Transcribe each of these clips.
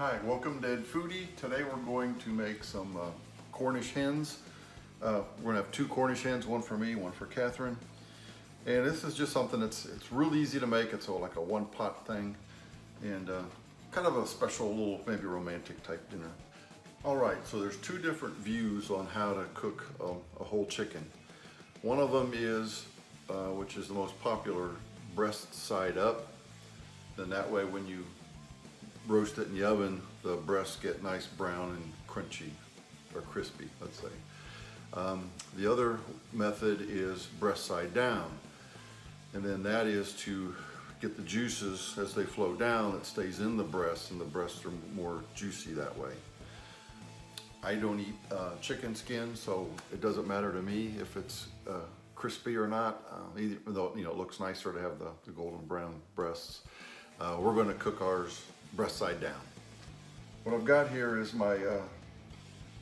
Hi, welcome to Foodie. Today we're going to make some Cornish hens. We're going to have two Cornish hens, one for me, one for Catherine. And this is just something it's real easy to make. It's like a one pot thing and kind of a special little, maybe romantic type dinner. All right, so there's two different views on how to cook a whole chicken. One of them is, which is the most popular, breast side up. Then that way when you roast it in the oven, the breasts get nice brown and crunchy, or crispy, let's say. The other method is breast side down. And then that is to get the juices as they flow down, it stays in the breast, and the breasts are more juicy that way. I don't eat chicken skin, so it doesn't matter to me if it's crispy or not, even though it looks nicer to have the golden brown breasts. We're going to cook ours breast side down. What I've got here is my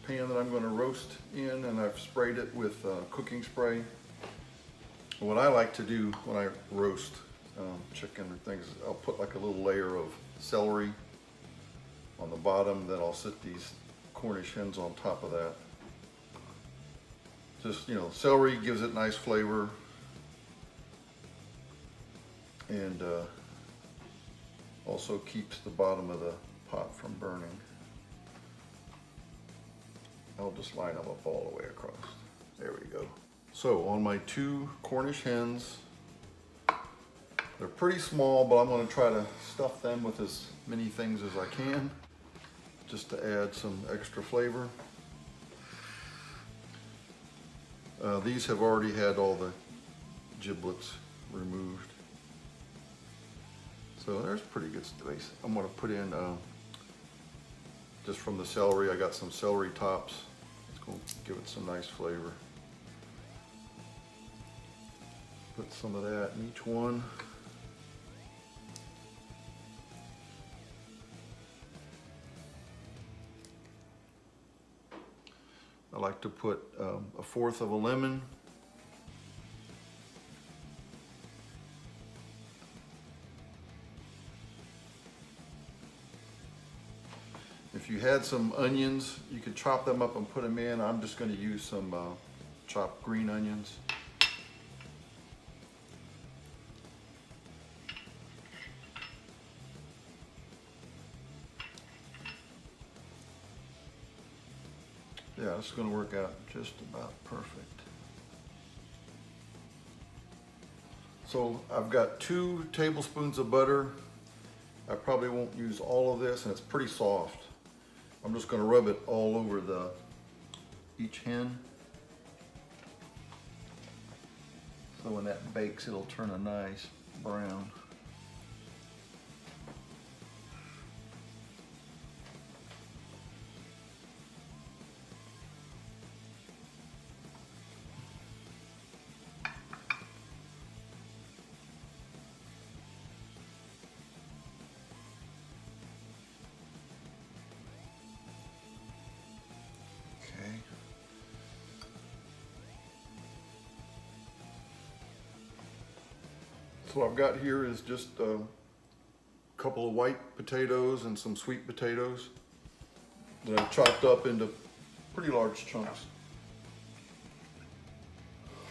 pan that I'm going to roast in, and I've sprayed it with cooking spray. What I like to do when I roast chicken or things, I'll put like a little layer of celery on the bottom, then I'll sit these Cornish hens on top of that. Just, celery gives it nice flavor, and also keeps the bottom of the pot from burning. I'll just line them up all the way across. There we go. So on my two Cornish hens, they're pretty small, but I'm going to try to stuff them with as many things as I can, just to add some extra flavor. These have already had all the giblets removed. So there's pretty good space. I'm going to put in, just from the celery, I got some celery tops. It's going to give it some nice flavor. Put some of that in each one. I like to put a fourth of a lemon. If you had some onions, you could chop them up and put them in. I'm just going to use some chopped green onions. Yeah, it's going to work out just about perfect. So I've got 2 tablespoons of butter. I probably won't use all of this, and it's pretty soft. I'm just going to rub it all over each hen. So when that bakes, it'll turn a nice brown. So what I've got here is just a couple of white potatoes and some sweet potatoes that I've chopped up into pretty large chunks.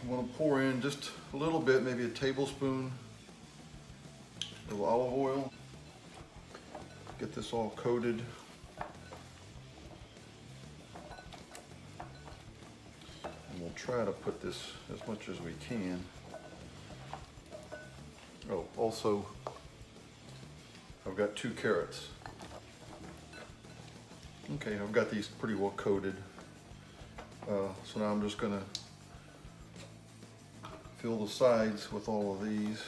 I'm going to pour in just a little bit, maybe a tablespoon of olive oil. Get this all coated. And we'll try to put this as much as we can. Oh, also, I've got 2 carrots. Okay, I've got these pretty well coated. So now I'm just gonna fill the sides with all of these.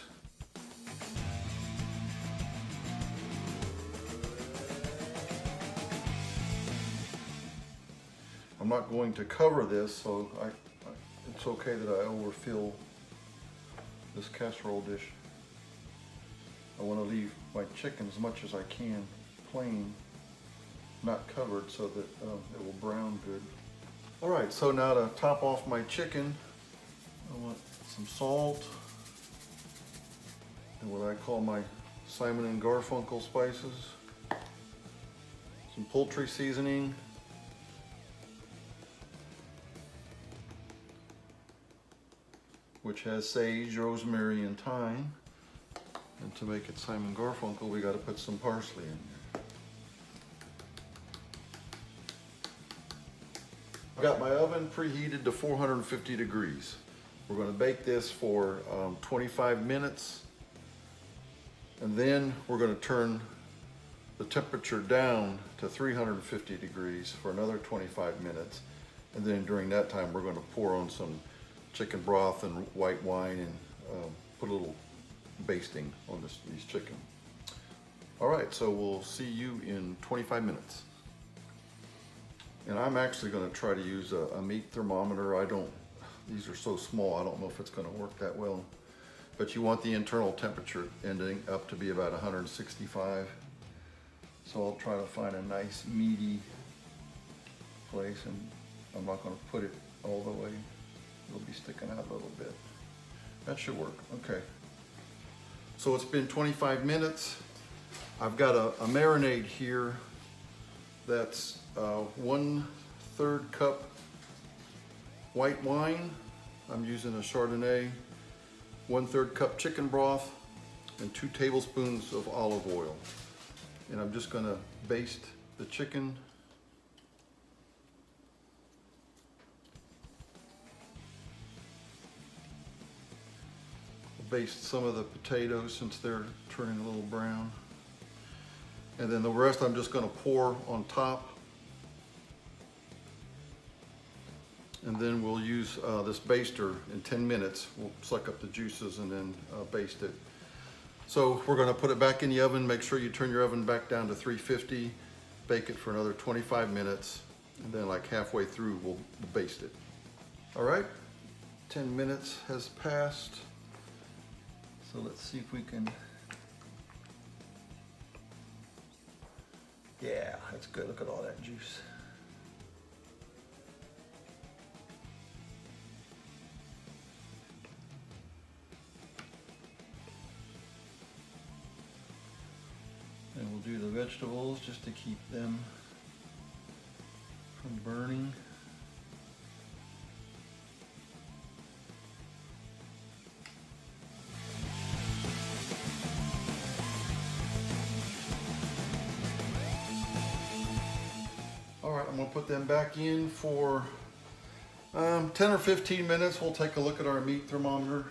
I'm not going to cover this, so it's okay that I overfill this casserole dish. I want to leave my chicken as much as I can plain, not covered, so that it will brown good. All right, so now to top off my chicken, I want some salt and what I call my Simon and Garfunkel spices. some poultry seasoning. Which has sage, rosemary, and thyme. And to make it Simon Garfunkel, we got to put some parsley in there. I've got my oven preheated to 450 degrees. We're going to bake this for 25 minutes. And then we're going to turn the temperature down to 350 degrees for another 25 minutes. And then during that time, we're going to pour on some chicken broth and white wine and put a little basting on these chicken. All right, so we'll see you in 25 minutes. And I'm actually going to try to use a meat thermometer. These are so small, I don't know if it's going to work that well. But you want the internal temperature ending up to be about 165. So I'll try to find a nice meaty place, and I'm not going to put it all the way. It'll be sticking out a little bit. That should work, okay. So it's been 25 minutes. I've got a marinade here that's 1/3 cup white wine. I'm using a Chardonnay, 1/3 cup chicken broth, and 2 tablespoons of olive oil. And I'm just gonna baste the chicken. Baste some of the potatoes since they're turning a little brown. And then the rest I'm just going to pour on top. And then we'll use this baster in 10 minutes. We'll suck up the juices and then baste it. So we're going to put it back in the oven. Make sure you turn your oven back down to 350. Bake it for another 25 minutes. And then like halfway through, we'll baste it. All right, 10 minutes has passed. So let's see if we can, yeah, that's good. Look at all that juice. And we'll do the vegetables just to keep them from burning. All right, I'm gonna put them back in for 10 or 15 minutes. We'll take a look at our meat thermometer.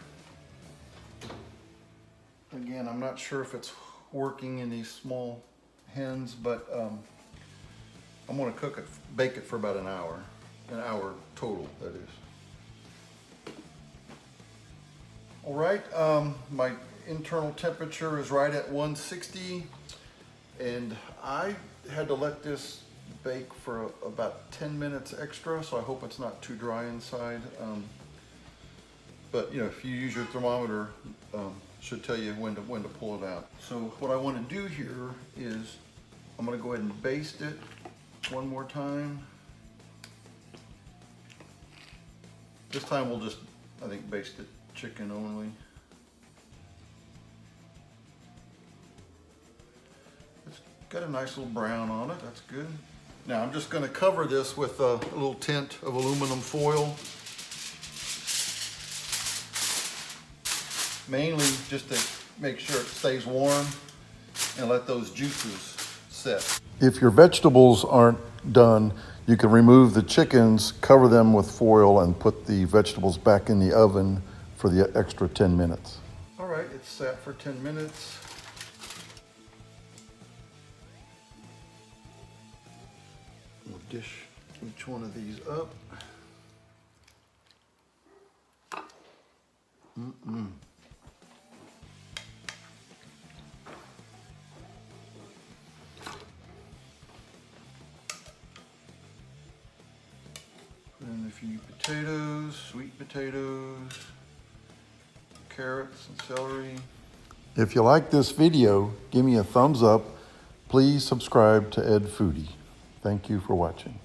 Again, I'm not sure if it's working in these small hens, but I'm gonna bake it for about an hour total, that is. All right, my internal temperature is right at 160, and I had to let this bake for about 10 minutes extra, so I hope it's not too dry inside. But you know, if you use your thermometer, should tell you when to pull it out. So what I want to do here is I'm going to go ahead and baste it one more time. This time we'll just, I think, baste the chicken only. It's got a nice little brown on it, that's good. Now I'm just going to cover this with a little tint of aluminum foil. Mainly just to make sure it stays warm and let those juices set. If your vegetables aren't done, you can remove the chickens, cover them with foil, and put the vegetables back in the oven for the extra 10 minutes. All right, it's set for 10 minutes. We'll dish each one of these up. And a few potatoes, sweet potatoes, carrots and celery. If you like this video, give me a thumbs up. Please subscribe to Ed Foodie. Thank you for watching.